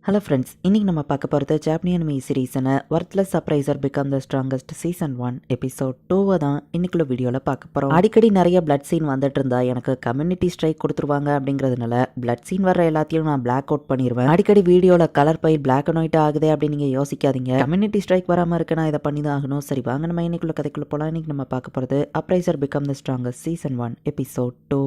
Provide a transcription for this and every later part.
Hello friends, இன்னைக்கு நம்ம பார்க்க போகிறது ஜாப்பனி அனிமி சீரீஸான worthless surpriser become the strongest season 1 episode 2 தான் இன்னைக்குள்ள வீடியோவில் பார்க்க போகிறோம். அடிக்கடி நிறைய பிளட் சீன் வந்துட்டு இருந்தா எனக்கு கம்யூனிட்டி ஸ்ட்ரைக் கொடுத்துருவாங்க அப்படிங்கிறதுனால பிளட் சீன் வர எல்லாத்தையும் நான் பிளாக் அவுட் பண்ணிடுவேன். அடிக்கடி வீடியோவில் colour by black and white ஆகுது அப்படின்னு நீங்கள் யோசிக்காதீங்க. கம்யூனிட்டி ஸ்ட்ரைக் வராமல் இருக்கு, நான் இதை பண்ணி தான் ஆகணும். சரி வாங்க நம்ம இன்னைக்குள்ள கதைக்குள்ள போகலாம். இன்னைக்கு நம்ம பார்க்க போகிறது appraiser become the strongest season 1 episode 2.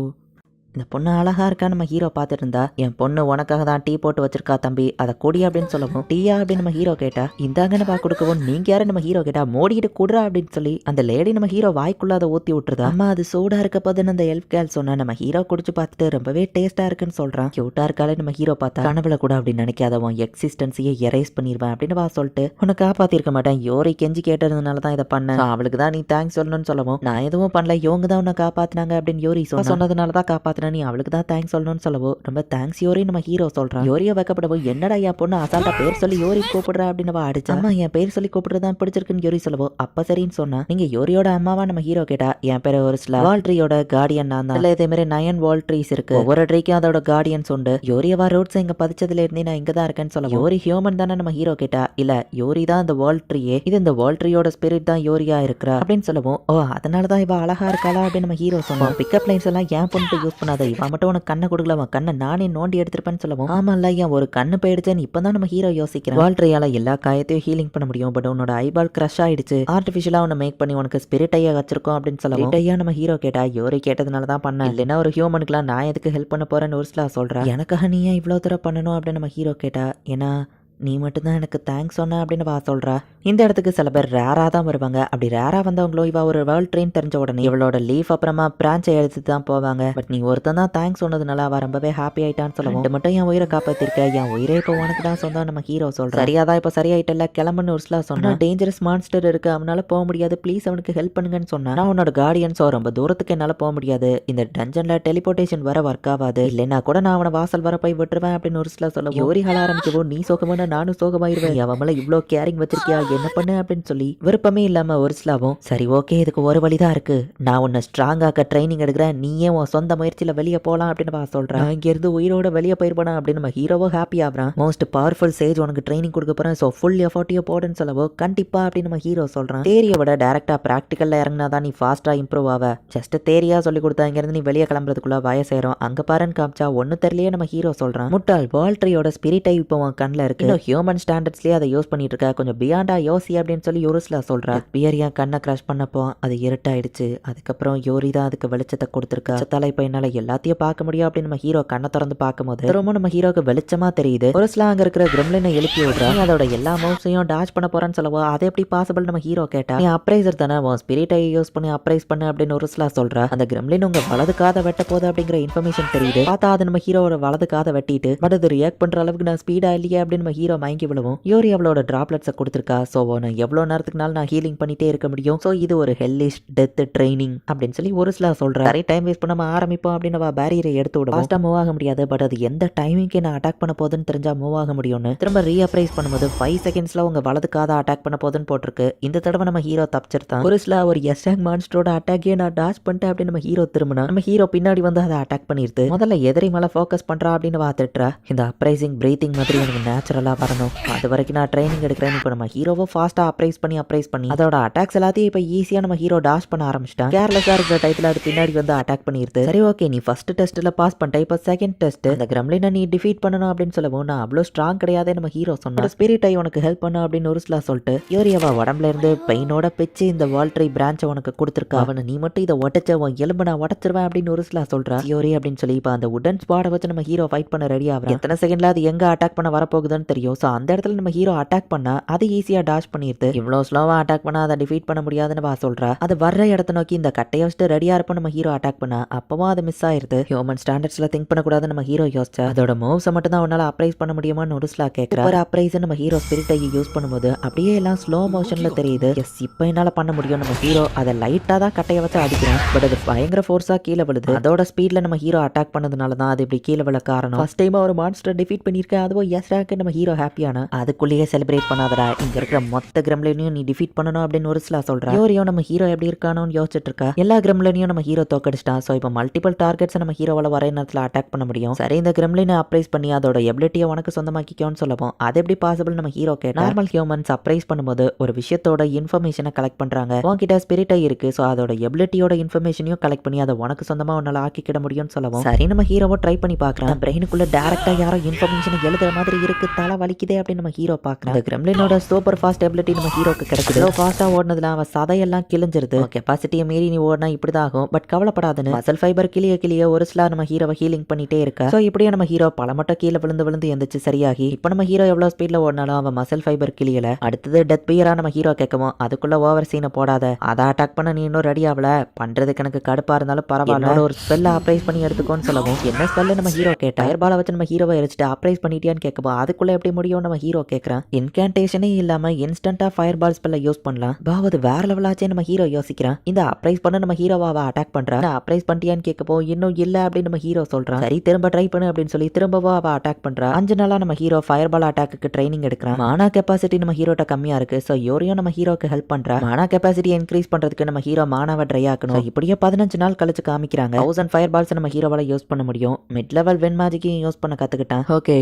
இந்த பொண்ணு அழகா இருக்கா நம்ம ஹீரோ பார்த்துட்டு இருந்தா, என் பொண்ணு உனக்காக தான் டீ போட்டு வச்சிருக்கா தம்பி, அதை குடி அப்படின்னு சொல்லவும், டீயா அப்படின்னு நம்ம ஹீரோ கேட்டா, இந்தாங்கன்னு பா கொடுக்கவும், நீங்க யாரு நம்ம ஹீரோ கேட்டா, மோடிட்டு குடுறா அப்படின்னு சொல்லி அந்த லேடி நம்ம ஹீரோ வாய்க்குள்ள அதை ஊத்தி விட்டுருதா. அம்மா அது சூடா இருக்க போதுன்னு அந்த எல்ஃப் கேர்ள் சொன்னா, நம்ம ஹீரோ குடிச்சு பார்த்துட்டு ரொம்பவே டேஸ்டா இருக்குன்னு சொல்றான். கியூட்டா இருக்காலே நம்ம ஹீரோ பார்த்தா, கனவுல கூட அப்படின்னு நினைக்காதவன் எக்ஸிஸ்டன்ஸையே எரேஸ் பண்ணிடுவேன் அப்படின்னு வா சொல்லிட்டு, உன்னை காப்பாத்திருக்க மாட்டேன், யோரி கெஞ்சி கேட்டதுனால தான் இதை பண்ணேன், அவளுக்கு தான் நீ தேங்க்ஸ் சொல்லணும்னு சொல்லவும், நான் எதுவும் பண்ணல, இவங்க தான் உன்னை காப்பாத்தினாங்க அப்படின்னு யோரி சொன்னதுனால தான் காப்பாத்தினா, நீ அவளுக்கு தான் சொல்லணும்னு சொல்லவோ, ரொம்ப தேங்க்ஸ் யோரி நம்ம ஹீரோ சொல்றான். யோரிய வைக்கப்படவோ, என்னடா என் பொண்ணு அசால்ட்டா பேர் சொல்லி யோரி கூப்பிடுறா அப்படின்னு அடிச்சா, அம்மா என் பேர் சொல்லி கூப்பிடுறதான் பிடிச்சிருக்குன்னு யோரி சொல்லவோ, அப்ப சரின்னு சொன்னா, நீங்க யோரியோட அம்மாவா நம்ம ஹீரோ கேட்டா, என் பேரு ஒரு வால்ட்ரியோட கார்டியன் நான் தான். இதே மாதிரி 9 வால் ட்ரீஸ் இருக்கு, ஒவ்வொரு ட்ரீக்கும் அதோட கார்டியன்ஸ் உண்டு. யோரியவா ரோட்ஸ் இங்க பதிச்சதுல இருந்தே நான் இங்க தான் இருக்கேன்னு சொல்ல, யோரி ஹியூமன் தானே நம்ம ஹீரோ கேட்டா, இல்ல யோரி தான் இந்த வால் ட்ரீயே, இது இந்த வால் ட்ரீயோட ஸ்பிரிட் தான் யோரியா இருக்கிறா அப்படின்னு சொல்லவும், ஓ அதனாலதான் இவ அழகா இருக்காளா அப்படின்னு நம்ம ஹீரோ சொன்னோம். பிக்கப் லைன்ஸ் எல்லாம் ஏன் பொண்ணு யூஸ் பண்ணாத, இவ மட்டும் உனக்கு கண்ணை கொடுக்கலாமா, கண்ணை நானே நோண்டி எடுத்திருப்பேன்னு சொல்லவும், ஆமா இல்ல ஏன் ஒரு கண்ணு போயிடுச்சேன்னு இப்பதான் நம்ம ஹீரோ யோசிக்கிறேன். வால்ட்ரியால எல்லா காயத்தையும் ஹீலிங் பண்ண முடியும், பட் உன்னோட ஐபால் கிரஷ் ஆயிடுச்சு, ஆர்டிபிஷியலா உன்னை மேக் பண்ணி உனக்கு ஸ்பிரிட் ஐயா வச்சிருக்கோம் அப்படின்னு சொல்லவும், ஐயா நம்ம ஹீரோ கேட்டா, யோரி கேட்டதுனால தான் பண்ணேன், இல்லைன்னா ஒரு ஹியூமனுக்குலாம் நான் எதுக்கு ஹெல்ப் பண்ண போறேன்னு ஒரு சில சொல்றேன். எனக்காக நீ ஏன் இவ்வளவு தூரம் பண்ணணும் அப்படின்னு நம்ம ஹீரோ கேட்டா, ஏன்னா நீ மட்டும்தான் எனக்கு தேங்க்ஸ் சொன்ன அப்படின்னு வா சொல்றா. இந்த இடத்துக்கு சில பேர் ரேரா தான் வருவாங்க. அப்படி ரேரா வந்தவங்களும் இவ ஒரு வேர்ல்ட் ட்ரெயின் தெரிஞ்ச உடனே இவளோட லீஃப் அப்புறமா பிரான்ச்சை எடுத்து தான் போவாங்க. பட் நீ ஒருத்தன் தான் தேங்க்ஸ் சொன்னதுனால அவ ரொம்பவே ஹாப்பி ஆயிட்டான்னு சொல்லுவோம். இது மட்டும் என் உயிரை காப்பாத்திருக்க, என் உயிரை இப்போ உனக்கு தான் சொந்தம் நம்ம ஹீரோ சொல்ற. சரியாதான் இப்போ சரியாயிட்டல, கிளம்புன்னு ஒரு சில சொன்னா, டேஞ்சரஸ் மான்ஸ்டர் இருக்கு, அவனால போக முடியாது, ப்ளீஸ் அவனுக்கு ஹெல்ப் பண்ணுங்கன்னு சொன்னா, நான் உன்னோட கார்டியன்ஸோ ரொம்ப தூரத்துக்கு என்னால போக முடியாது, இந்த டஞ்சன்ல டெலிபோர்டேஷன் வர ஒர்க் ஆகாது, இல்லைன்னா கூட நான் அவனை வாசல் வர போய் விட்டுருவேன் அப்படின்னு ஒரு சில சொல்லுவோம். யோரி ஹால ஆரம்பிக்கவும், நீ சோகமான நானும் சோகமாயிருவேன், அவன் மேல இவ்ளோ கேரிங் வச்சிருக்கியா, என்ன பண்ணு அப்படின்னு சொல்லி விருப்பமே இல்லாம ஒரு சிலாவும், சரி ஓகே இதுக்கு ஒரு வழிதான் இருக்கு, நான் உன்னை ஸ்ட்ராங் ஆக்க ட்ரைனிங் எடுக்கிறேன், நீயே உன் சொந்த முயற்சியில வெளியே போலாம் அப்படின்னு சொல்றேன். இங்க இருந்து உயிரோட வெளியே போயிருப்பானா அப்படின்னு நம்ம ஹீரோவோ ஹாப்பி ஆகுறான். மோஸ்ட் பவர்ஃபுல் சேஜ் உனக்கு ட்ரைனிங் கொடுக்க போறேன், சோ ஃபுல் எஃபோர்ட்டியோ போடுன்னு சொல்லவோ, கண்டிப்பா அப்படின்னு நம்ம ஹீரோ சொல்றான். தேரியை விட டைரக்டா பிராக்டிக்கல்ல இறங்கினாதான் நீ ஃபாஸ்டா இம்ப்ரூவ் ஆவ, ஜஸ்ட் தேரியா சொல்லி கொடுத்தா இங்க இருந்து நீ வெளியே கிளம்புறதுக்குள்ள வயசாயிரும், அங்க பாருன்னு காமிச்சா ஒன்னு தெரியலையே நம்ம ஹீரோ சொல்றான். முட்டாள், வால்ட்ரியோட ஸ்பிரிட் இப்போ உன் கண்ணில் இருக்கு, ஹியூமன் ஸ்டாண்டர்ட்ஸ்லயே அதை யூஸ் பண்ணிட்டு இருக்க, கொஞ்சம் பியாண்டா யோசி அப்படின்னு சொல்லி யோரிஸ்ல சொல்றா. பியர் என் கண்ணை கிராஷ் பண்ணப்போ அது இருட்டாயிடுச்சு, அதுக்கப்புறம் யோரி தான் அதுக்கு வெளிச்சத்தை கொடுத்துருக்கா, சத்தால இப்ப என்னால எல்லாத்தையும் பார்க்க முடியும் அப்படின்னு நம்ம ஹீரோ கண்ணை திறந்து பார்க்கும்போது ரொம்ப நம்ம ஹீரோக்கு வெளிச்சமா தெரியுது. ஒரு சில அங்க இருக்கிற கிரிம்லினை எழுப்பி விடுறா, அதோட எல்லா மூவ்ஸையும் டாச் பண்ண போறேன்னு சொல்லவோ, அது எப்படி பாசிபிள் நம்ம ஹீரோ கேட்டா, நீ அப்ரைசர் தானே, உன் ஸ்பிரிட்டை யூஸ் பண்ணி அப்ரைஸ் பண்ணு அப்படின்னு ஒரு சில சொல்றா. அந்த கிரிம்லின் உங்க வலது காதை வெட்ட போகுது அப்படிங்கிற இன்ஃபர்மேஷன் தெரியுது. பார்த்தா அது நம்ம ஹீரோட வலது காதை வெட்டிட்டு, பட் அது ரியாக்ட் பண்ற அளவுக்கு நான் ஸ்பீடா இல்லையே அப்படின்னு நம்ம ஹீரோ மயங்கி விழுவும். யோரி அவளோட டிராப்லெட்ஸை கொடுத்துருக்கா, ஸோ நான் எவ்வளோ நேரத்துக்குனாலும் நான் ஹீலிங் பண்ணிட்டே இருக்க முடியும், ஸோ இது ஒரு ஹெல்லிஷ் டெத் ட்ரைனிங் அப்படின்னு சொல்லி ஒரு சில சொல்கிறேன். நிறைய டைம் வேஸ்ட் பண்ணாம ஆரம்பிப்போம் அப்படின்னு பேரியரை எடுத்து விடும். ஃபாஸ்ட்டாக மூவ் ஆக முடியாது, பட் அது எந்த டைமிங்க்கு நான் அட்டாக் பண்ண போதுன்னு தெரிஞ்சா மூவ் ஆக முடியும்னு திரும்ப ரீஅப்ரைஸ் பண்ணும்போது 5 செகண்ட்ஸ்ல உங்க வலது காதை அட்டாக் பண்ண போதுன்னு போட்டிருக்கு. இந்த தடவை நம்ம ஹீரோ தப்பிச்சிருந்தான். ஒரு சில ஒரு எஸ்டாக் மான்ஸ்டரோட அட்டாக்கே நான் டாச் பண்ணிட்டேன் அப்படின்னு நம்ம ஹீரோ திரும்பினா, நம்ம ஹீரோ பின்னாடி வந்து அதை அட்டாக் பண்ணிருது. முதல்ல எதிரி மேல ஃபோக்கஸ் பண்றா அப்படின்னு பார்த்துட்டுறா. இந்த அப்ரைசிங் பிரீத்திங் மாதிரி எனக்கு நேச்சுரலா வரணும், அது வரைக்கும் நான் ட்ரைனிங் எடுக்கிறேன். இப்போ நம்ம ஹீரோவை ஃபாஸ்ட்டாக அப்ரைஸ் பண்ணி அதோட அட்டாக்ஸ் எல்லாத்தையும் இப்போ ஈஸியாக நம்ம ஹீரோ டாஷ் பண்ண ஆரம்பிச்சிட்டான். கேர்லெஸ்ஸாக இருக்கிற டைத்தில் அது பின்னாடி வந்து அட்டாக் பண்ணிடுது. சரி ஓகே, நீ ஃபர்ஸ்ட் டெஸ்ட்டில் பாஸ் பண்ணிட்ட, இப்போ செகண்ட் டெஸ்ட் அந்த கிரம்லினை நீ டிஃபீட் பண்ணணும் அப்படின்னு சொல்லவும், நான் அவ்வளோ ஸ்ட்ராங் கிடையாது நம்ம ஹீரோ சொன்னா. ஸ்பிரிட் ஐ உனக்கு ஹெல்ப் பண்ணு அப்படின்னு ஒரு சில சொல்லிட்டு, யோரியாவா உடம்புல இருந்து பெயினோட பிச்சு இந்த வால்ட்ரி பிரான்ச்சை உனக்கு கொடுத்துருக்கா, அவனை நீ மட்டும் இதை உடச்ச உன் எலும்பு நான் உடச்சிருவேன் அப்படின்னு ஒரு சில சொல்றா. யோரி அப்படின்னு சொல்லி இப்போ அந்த உடன் ஸ்பாடை வச்சு நம்ம ஹீரோ ஃபைட் பண்ண ரெடி ஆகும். எத்தனை செகண்ட்ல அது எங்க அட்டாக் பண்ண வரப்போகுதுன்னு தெரியும். ஸோ அந்த இடத்துல நம்ம ஹீரோ அட்டாக் பண்ணா அது ஈஸியா டாஷ் பண்ணிருது. இவ்வளோ ஸ்லோவா அட்டாக் பண்ணா அதை டிஃபீட் பண்ண முடியாதுன்னு வா சொல்றா. அது வர்ற இடத்த நோக்கி இந்த கட்டையை வச்சுட்டு ரெடியா இருப்போம் நம்ம ஹீரோ அட்டாக் பண்ணா, அப்பவும் அது மிஸ் ஆயிருது. ஹியூமன் ஸ்டாண்டர்ட்ஸ்ல திங்க் பண்ணக்கூடாது நம்ம ஹீரோ யோசிச்சா, அதோட மூவ்ஸை மட்டும் தான் உன்னால அப்ரைஸ் பண்ண முடியுமான்னு ஒரு ஸ்லா கேட்கறா. ஒரு அப்ரைஸ் நம்ம ஹீரோ ஸ்பிரிட்டை யூஸ் பண்ணும்போது அப்படியே எல்லாம் ஸ்லோ மோஷன்ல தெரியுது. எஸ் இப்போ என்னால பண்ண முடியும். நம்ம ஹீரோ அதை லைட்டா தான் கட்டையை வச்சு அடிக்கிறான், பட் அது பயங்கர ஃபோர்ஸா கீழே விழுது. அதோட ஸ்பீட்ல நம்ம ஹீரோ அட்டாக் பண்ணதுனால தான் அது இப்படி கீழே விழ காரணம். ஃபர்ஸ்ட் டைம் ஒரு மான்ஸ்டர் டிஃபீட் பண்ணிருக்கேன், அதுவும் எஸ் ரேங்க் நம்ம ஹீரோ ஹீரோ ஹாப்பியானா அதுக்குள்ளேயே செலிப்ரேட் பண்ணாதடா, இங்க இருக்கிற மொத்த கிரம்லினையும் நீ டிஃபீட் பண்ணணும் அப்படின்னு ஒரு சில சொல்றா. யோரியோ நம்ம ஹீரோ எப்படி இருக்கானோன்னு யோசிச்சுட்டு இருக்கா. எல்லா கிரம்லினையும் நம்ம ஹீரோ தோக்கடிச்சிட்டான். ஸோ இப்போ மல்டிபிள் டார்கெட்ஸ் நம்ம ஹீரோவால வர நேரத்தில் அட்டாக் பண்ண முடியும். சரி, இந்த கிரம்லினை அப்ரைஸ் பண்ணி அதோட எபிலிட்டியை உனக்கு சொந்தமாக்கிக்கோன்னு சொல்லவும் அது எப்படி பாசிபிள் நம்ம ஹீரோ கேட்டா. நார்மல் ஹியூமன்ஸ் அப்ரைஸ் பண்ணும்போது ஒரு விஷயத்தோட இன்ஃபர்மேஷனை கலெக்ட் பண்றாங்க. உன்கிட்ட ஸ்பிரிட்டை இருக்கு, ஸோ அதோட எபிலிட்டியோட இன்ஃபர்மேஷனையும் கலெக்ட் பண்ணி அதை உனக்கு சொந்தமா உன்னால ஆக்கிக்கிட முடியும்னு சொல்லவும் சரி நம்ம ஹீரோவை ட்ரை பண்ணி பார்க்கறான். பிரெயினுக்குள்ள டைரக்டா யாரோ இன்ஃபர்மேஷனை எழுதுற மாதிரி இருக்கு, தலை வலிக்குதே அப்படின்னு நம்ம ஹீரோ பார்க்கறான். அந்த கிரெம்லினோட சூப்பர் ஃபாஸ்ட் எபிலிட்டி நம்ம ஹீரோக்கு கிடைக்குது. ஃபாஸ்டா ஓடுனதுல அவன் சதையெல்லாம் கிழிஞ்சிருது. கெப்பாசிட்டியை மீறி நீ ஓடினா இப்படிதான் ஆகும், பட் கவலைப்படாதுன்னு மசல் ஃபைபர் கிளிய ஒரு சில நம்ம ஹீரோவை ஹீலிங் பண்ணிட்டே இருக்கா. ஸோ இப்படியே நம்ம ஹீரோ பல மட்டும் கீழே விழுந்து எந்திரிச்சு சரியாகி இப்போ நம்ம ஹீரோ எவ்வளவு ஸ்பீட்ல ஓடினாலும் அவன் மசல் ஃபைபர் கிளியல. அடுத்தது டெத் பியரா நம்ம ஹீரோ கேட்கவும் அதுக்குள்ள ஓவர் சீனை போடாத, அதை அட்டாக் பண்ண நீ இன்னும் ரெடி ஆகல, பண்றதுக்கு எனக்கு கடுப்பா இருந்தாலும் பரவாயில்ல, ஒரு ஸ்பெல்ல அப்ரைஸ் பண்ணி எடுத்துக்கோன்னு சொல்லவும் என்ன ஸ்பெல்ல நம்ம ஹீரோ கேட்டா. ஃபயர்பாலை வச்சு நம்ம ஹீரோவை எரிச்சிட்டு அப்ரைஸ் பண்ணிட்டியான்னு கேட்கப்போ அதுக்குள்ள எப்படி முடியும் நம்ம ஹீரோ கேட்கறான். இன்கேன்டேஷனே இல்லாம இன்ஸ்டன்டா ஃபயர்பால் ஸ்பெல்ல யூஸ் பண்ணலாம், பாவது வேற லெவலாச்சே நம்ம ஹீரோ யோசிக்கிறான். இந்த அப்ரைஸ் பண்ண நம்ம ஹீரோவை அட்டாக் பண்றான். அப்ரைஸ் பண்ணிட்டியான்னு கேட்கப்போ இன்னும் இல்ல அப்படின்னு நம்ம ஹீரோ சொல்றான். சரி திரும்ப ட்ரை பண்ணு அப்படின்னு சொல்லி திரும்பவும் அவ அட்டாக் பண்றா. 5 நாளா நம்ம ஹீரோ ஃபயர்பால் அட்டாக்கு ட்ரைனிங் எடுக்கிறான். மானா கெப்பாசிட்டி நம்ம ஹீரோட்ட கம்மியா இருக்கு. ஸோ யோரியும் நம்ம ஹீரோக்கு ஹெல்ப் பண்றா. மானா கெப்பாசிட்டி இன்க்ரீஸ் பண்றதுக்கு நம்ம ஹீரோ மானாவை ட்ரை ஆக்கணும். இப்படியே 15 நாள் கழிச்சு காமிக்கிறாங்க. 1000 ஃபயர் பால்ஸ் நம்ம ஹீரோவால யூஸ் பண்ண முடியும். மிட் லெவல் வென் மேஜிக்கையும் யூஸ் பண்ண கத்துக்கிட்டான். ஓகே,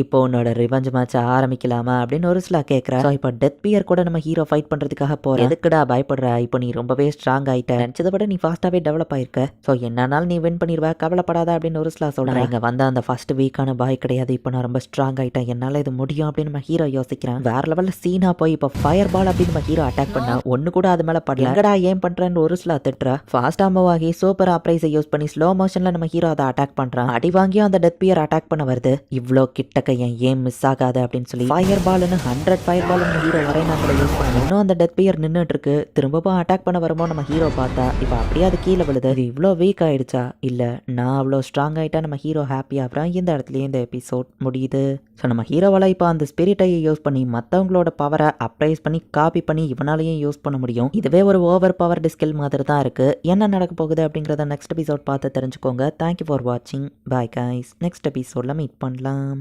இப்போ உன்னோட ரிவெஞ்ச் மேட்ச் ஆரம்பிக்கலாமா அப்படின்னு ஒரு சில கேட்கறா. ஸோ இப்போ டெத் பியர் கூட நம்ம ஹீரோ ஃபைட் பண்றதுக்காக போற. எதுக்குடா பயப்படுற, இப்போ நீ ரொம்பவே ஸ்ட்ராங் ஆயிட்ட, நினைச்சதை விட நீ ஃபாஸ்டாவே டெவலப் ஆயிருக்க. ஸோ என்னன்னாலும் நீ வின் பண்ணிடுவ, கவலைப்படாத அப்படின்னு ஒரு சில சொல்றேன். இங்க வந்த அந்த ஃபர்ஸ்ட் வீக்கான பாய் கிடையாது, இப்போ நான் ரொம்ப ஸ்ட்ராங் ஆயிட்டேன், என்னால இது முடியும் அப்படின்னு நம்ம ஹீரோ யோசிக்கிறான். வேற லெவல்ல சீனா போய் இப்போ ஃபயர் பால் அப்படின்னு நம்ம ஹீரோ அட்டாக் பண்ணா ஒன்னு கூட அது மேல படல. எங்கடா ஏன் பண்றேன்னு ஒரு சில திட்டுறா. ஃபாஸ்டா மூவ் ஆகி சூப்பர் அப்ரைஸை யூஸ் பண்ணி ஸ்லோ மோஷன்ல நம்ம ஹீரோ அதை அட்டாக் பண்றான். அடி வாங்கியும் அந்த டெத் பியர் அட்டாக் பண்ண வருது. இவ்ளோ கிட்டக்க ஏன் மிஸ் ஆகாது அப்படின்னு சொல்லி ஃபயர் பால்னு 100 ஃபயர் பால் நம்ம ஹீரோ வரை நாங்கள யூஸ் பண்ணணும். இன்னும் அந்த டெத் பியர் நின்னுட்டு இருக்கு. திரும்பவும் அட்டாக் பண்ண வருமோ நம்ம ஹீரோ பார்த்தா இப்போ அப்படியே அது கீழே விழுது. இது இவ்வளோ வீக் ஆயிடுச்சா, இல்ல நான் அவ்வளோ ஸ்ட்ராங் ஆயிட்டா நம்ம ஹீரோ ஹாப்பி ஆகிறான். இந்த இடத்துலயே இந்த எபிசோட் முடியுது. ஸோ நம்ம ஹீரோவால இப்போ அந்த ஸ்பிரிட்டை யூஸ் பண்ணி மற்றவங்களோட பவரை அப்ரைஸ் பண்ணி காப்பி பண்ணி இவனாலையும் யூஸ் பண்ண முடியும். இதுவே ஒரு ஓவர் பவர் ஸ்கில் மாதிரி தான் இருக்கு. என்ன நடக்க போகுது அப்படிங்கிறத நெக்ஸ்ட் எபிசோட் பார்த்து தெரிஞ்சுக்கோங்க. தேங்க்யூ ஃபார் வாட்சிங். பாய் கைஸ், நெக்ஸ்ட் எபிசோட்ல மீட் பண்ணலாம்.